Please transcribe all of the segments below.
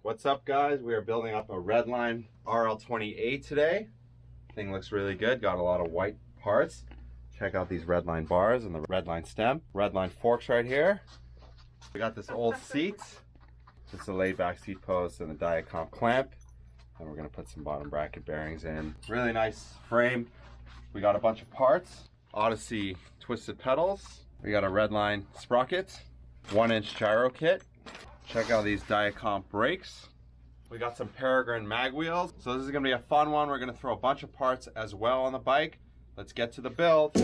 What's up, guys? We are building up a Redline RL20A today. Thing looks really good. Got a lot of white parts. Check out these Redline bars and the Redline stem. Redline forks right here. We got this old seat. Just a laid back seat post and a Diacomp clamp. And we're gonna put some bottom bracket bearings in. Really nice frame. We got a bunch of parts. Odyssey twisted pedals. We got a Redline sprocket. 1-inch gyro kit. Check out these Diacomp brakes. We got some Peregrine mag wheels. So this is gonna be a fun one. We're gonna throw a bunch of parts as well on the bike. Let's get to the build.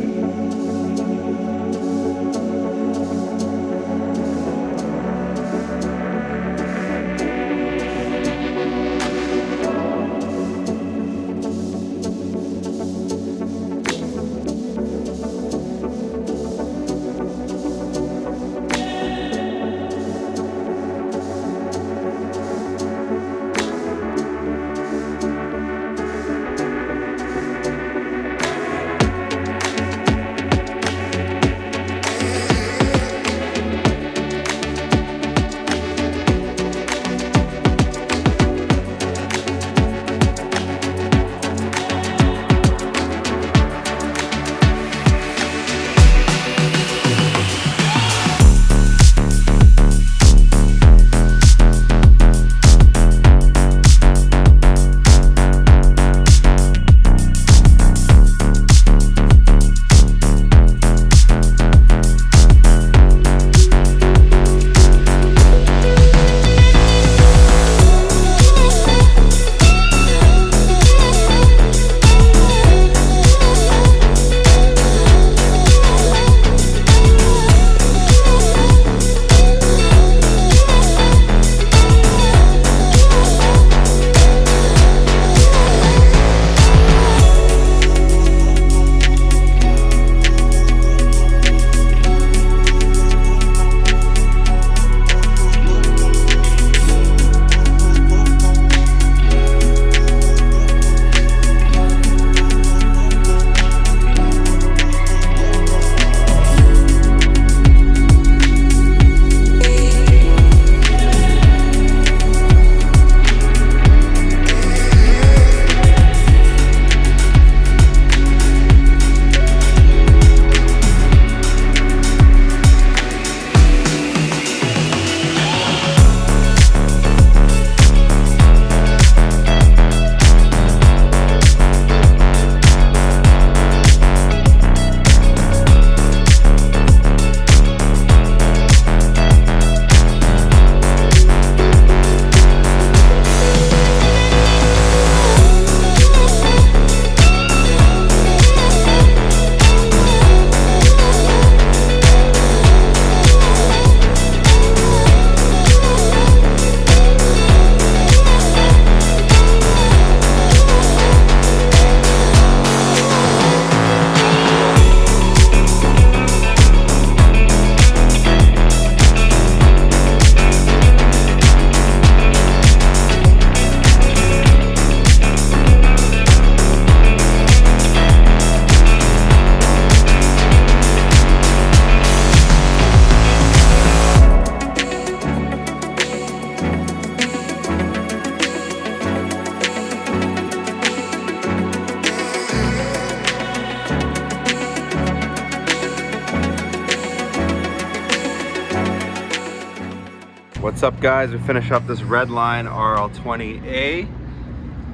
What's up, guys? We finished up this Redline RL20A.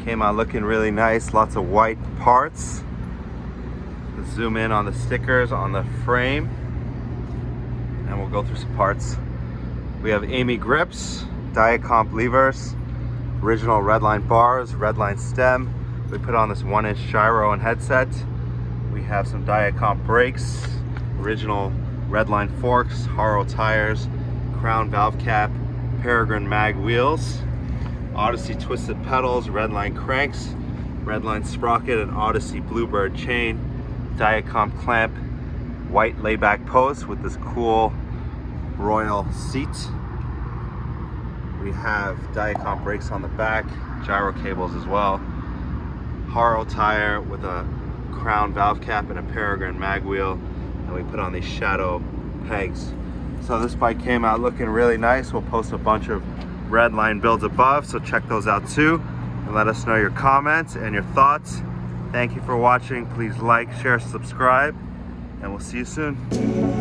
Came out looking really nice, lots of white parts. Let's zoom in on the stickers on the frame and we'll go through some parts. We have Amy grips, Diacomp levers, original Redline bars, Redline stem. We put on this 1-inch gyro and headset. We have some Diacomp brakes, original Redline forks, Haro tires, crown valve cap, Peregrine mag wheels, Odyssey twisted pedals, Redline cranks, Redline sprocket and Odyssey Bluebird chain, Diacomp clamp, white layback post with this cool royal seat. We have Diacomp brakes on the back, gyro cables as well, Haro tire with a crown valve cap and a Peregrine mag wheel, and we put on these shadow pegs. So this bike came out looking really nice. We'll post a bunch of Redline builds above, so check those out too. And let us know your comments and your thoughts. Thank you for watching. Please like, share, subscribe, and we'll see you soon.